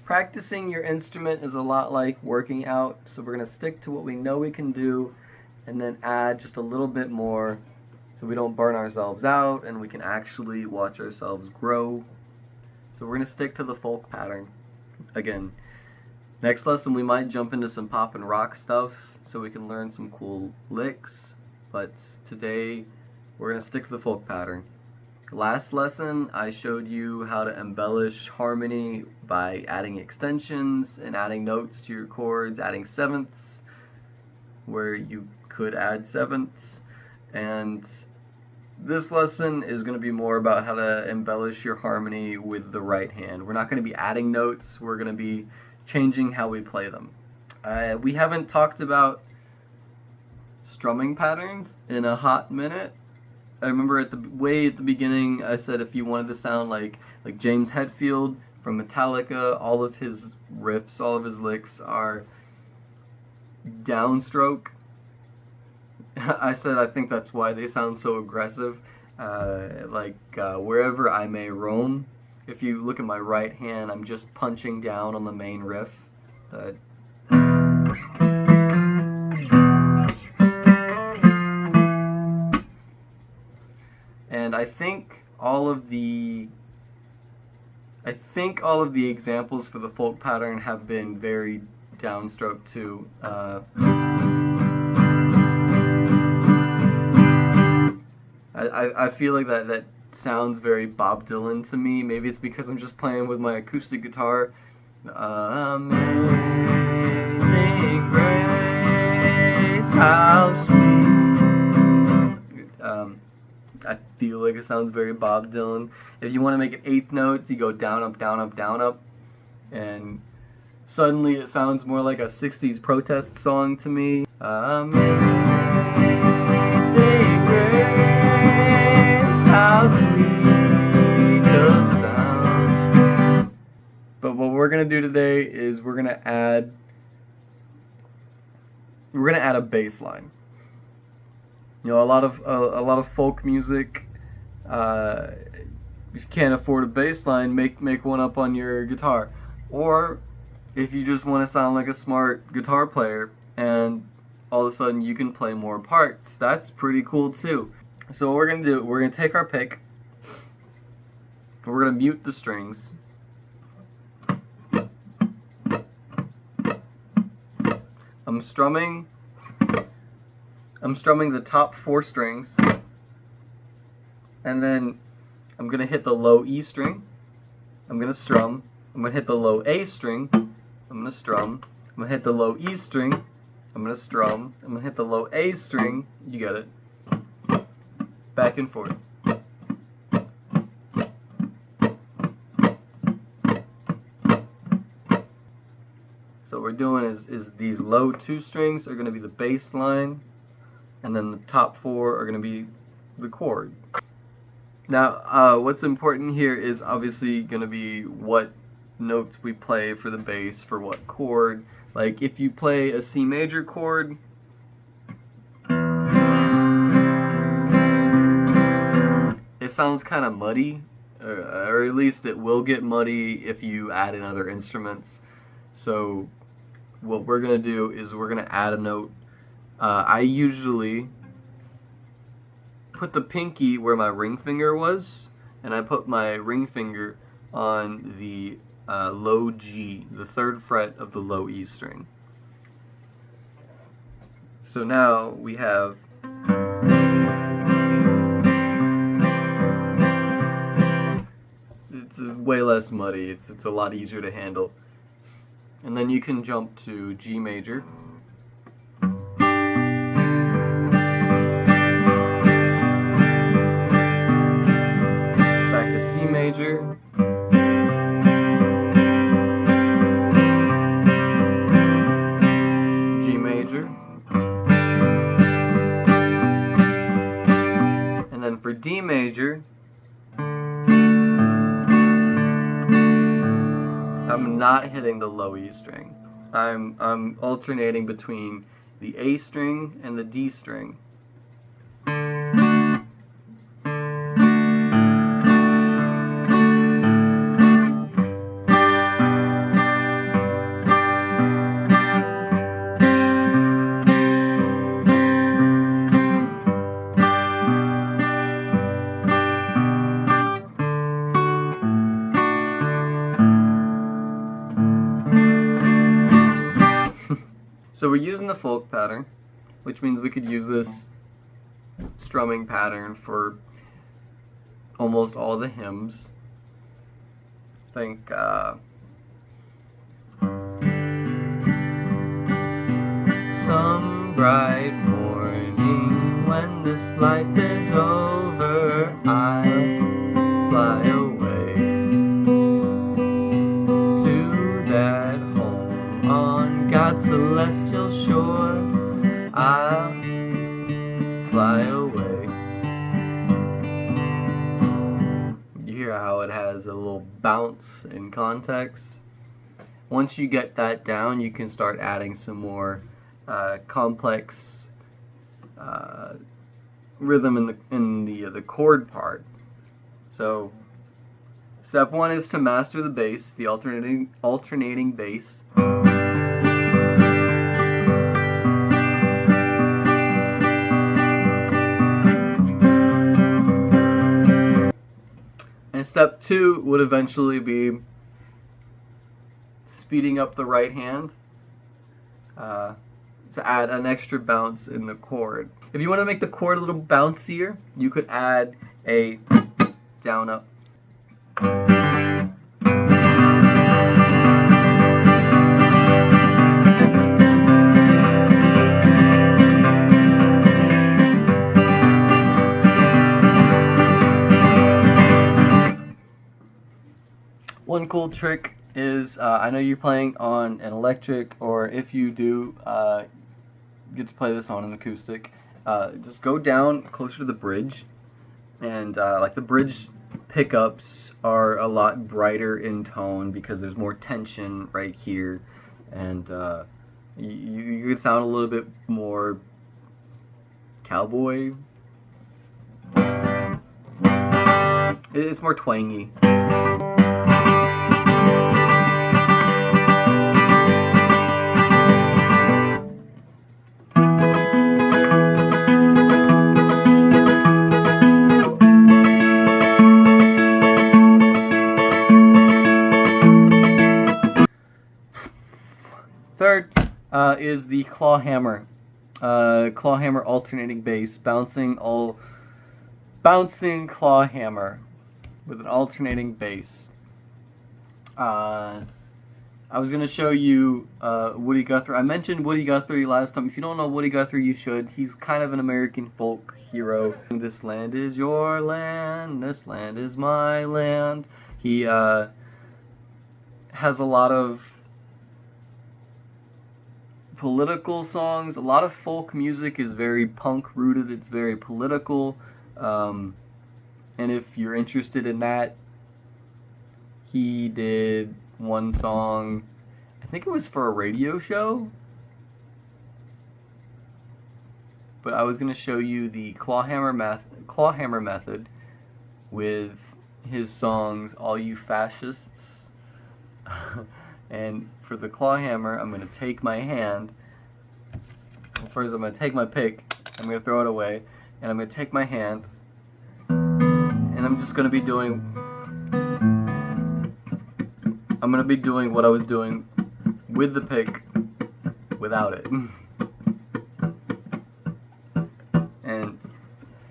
Practicing your instrument is a lot like working out, so we're going to stick to what we know we can do and then add just a little bit more so we don't burn ourselves out and we can actually watch ourselves grow. So we're going to stick to the folk pattern. Again, next lesson we might jump into some pop and rock stuff so we can learn some cool licks, but today we're going to stick to the folk pattern. Last lesson I showed you how to embellish harmony by adding extensions and adding notes to your chords, adding sevenths where you could add sevenths, and this lesson is going to be more about how to embellish your harmony with the right hand. We're not going to be adding notes, we're going to be changing how we play them. We haven't talked about strumming patterns in a hot minute. I remember at the beginning I said if you wanted to sound like James Hetfield from Metallica, all of his riffs, all of his licks are downstroke. I said I think that's why they sound so aggressive. Wherever I may roam. If you look at my right hand, I'm just punching down on the main riff. And I think all of the examples for the folk pattern have been very downstroke too. I feel like that sounds very Bob Dylan to me. Maybe it's because I'm just playing with my acoustic guitar. Amazing grace, how sweet. I feel like it sounds very Bob Dylan. If you want to make it eighth notes, you go down, up, down, up, down, up. And suddenly it sounds more like a 60s protest song to me. Amazing grace, how sweet the sound. But what we're going to do today is we're going to add a bass line. You know, a lot of folk music, if you can't afford a bass line, make one up on your guitar. Or if you just want to sound like a smart guitar player and all of a sudden you can play more parts, that's pretty cool too. So what we're going to do, we're going to take our pick, we're going to mute the strings. I'm strumming the top 4 strings, and then I'm going to hit the low E string, I'm going to strum, I'm going to hit the low A string, I'm going to strum, I'm going to hit the low E string, I'm going to strum, I'm going to hit the low A string, you get it, back and forth. So what we're doing is these low 2 strings are going to be the bass line, and then the top 4 are going to be the chord. Now, what's important here is obviously going to be what notes we play for the bass for what chord. Like if you play a C major chord, it sounds kind of muddy, or at least it will get muddy if you add in other instruments. So what we're going to do is we're going to add a note. I usually put the pinky where my ring finger was, and I put my ring finger on the low G, the 3rd fret of the low E string. So now we have it's way less muddy, it's a lot easier to handle. And then you can jump to G major. Back to C major. G major. And then for D major, I'm not hitting the low E string. I'm alternating between the A string and the D string. So we're using the folk pattern, which means we could use this strumming pattern for almost all the hymns. Think some bright morning when this life is over, I'll fly away to that home on God's celestial shore. I'll fly away. You hear how it has a little bounce in context? Once you get that down, you can start adding some more complex rhythm in the chord part. So step one is to master the bass, the alternating bass. And step two would eventually be speeding up the right hand to add an extra bounce in the chord. If you want to make the chord a little bouncier, you could add a down up. One cool trick is, I know you're playing on an electric, or if you do get to play this on an acoustic, just go down closer to the bridge, and like the bridge pickups are a lot brighter in tone because there's more tension right here, and you can sound a little bit more cowboy. It's more twangy. Third is the claw hammer. Claw hammer alternating bass, bouncing claw hammer with an alternating bass. I was going to show you Woody Guthrie. I mentioned Woody Guthrie last time. If you don't know Woody Guthrie, you should. He's kind of an American folk hero. This land is your land, this land is my land. He has a lot of political songs. A lot of folk music is very punk rooted. It's very political. And if you're interested in that, he did one song, I think it was for a radio show, but I was going to show you the claw hammer method with his songs All You Fascists. And for the claw hammer, I'm going to take my hand. Well, first I'm going to take my pick, I'm going to throw it away, and I'm going to take my hand, and I'm just going to be doing what I was doing with the pick without it. And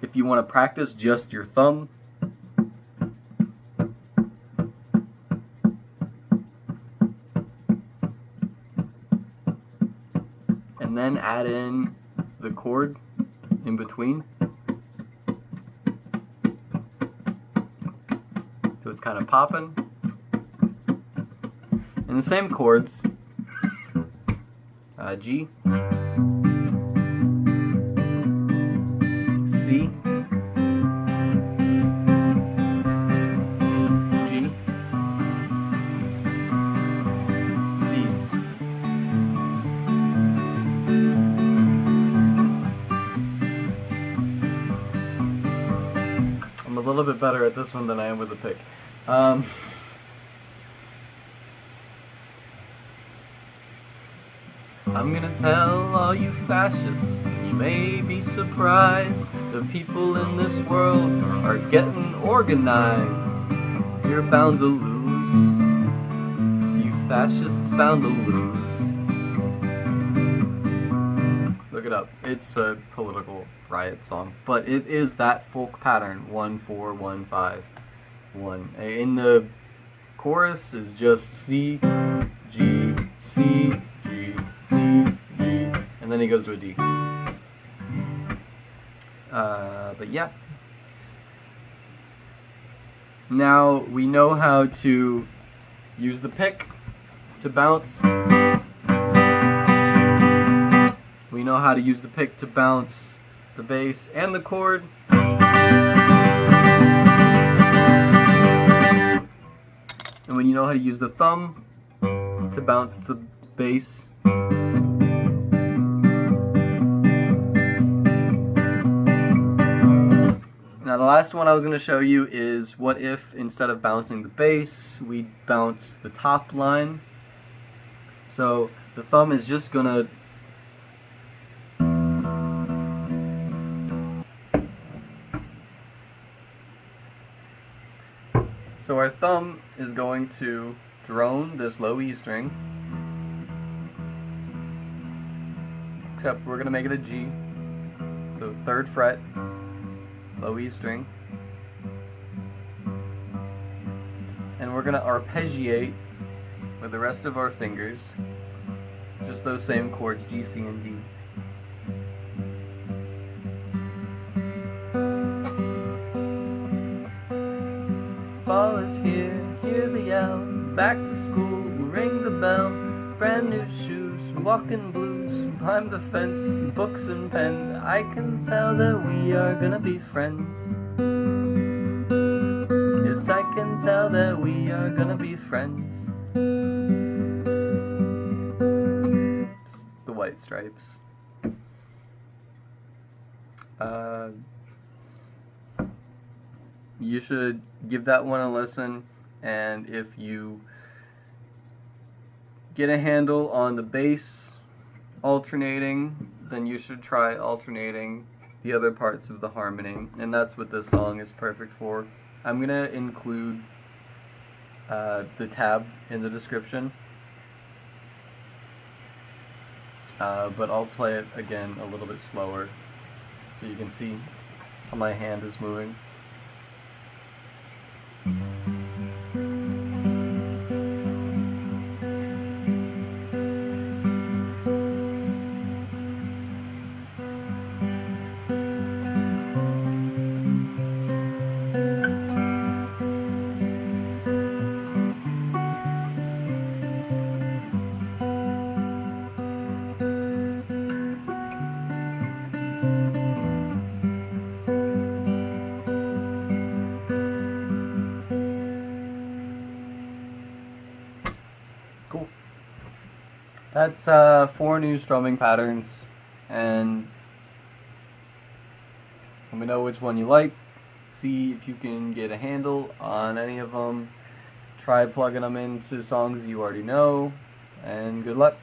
if you want to practice just your thumb, and then add in the chord in between, so it's kind of popping. And the same chords, G, C, G, D. I'm a little bit better at this one than I am with the pick. I'm gonna tell all you fascists, you may be surprised, the people in this world are getting organized. You're bound to lose, you fascists bound to lose. Look it up. It's a political riot song, but it is that folk pattern 1-4-1-5-1. In the chorus is just C, G, C, G, C, G, and then he goes to a D. But yeah. Now we know how to use the pick to bounce. We know how to use the pick to bounce the bass and the chord. And when you know how to use the thumb to bounce the bass. Now the last one I was going to show you is what if instead of bouncing the bass, we bounce the top line. So the thumb is just going to So our thumb is going to drone this low E string, except we're going to make it a G. So 3rd fret, low E string. And we're going to arpeggiate with the rest of our fingers, just those same chords, G, C, and D. Fall is here, hear the yell, back to school, ring the bell, brand new shoes, walking blues, climb the fence, books and pens, I can tell that we are gonna be friends. Yes, I can tell that we are gonna be friends. It's the White Stripes. You should give that one a listen, and if you get a handle on the bass alternating, then you should try alternating the other parts of the harmony, and that's what this song is perfect for. I'm gonna include the tab in the description, but I'll play it again a little bit slower so you can see how my hand is moving. Cool. That's 4 new strumming patterns, and let me know which one you like. See if you can get a handle on any of them. Try plugging them into songs you already know, and good luck.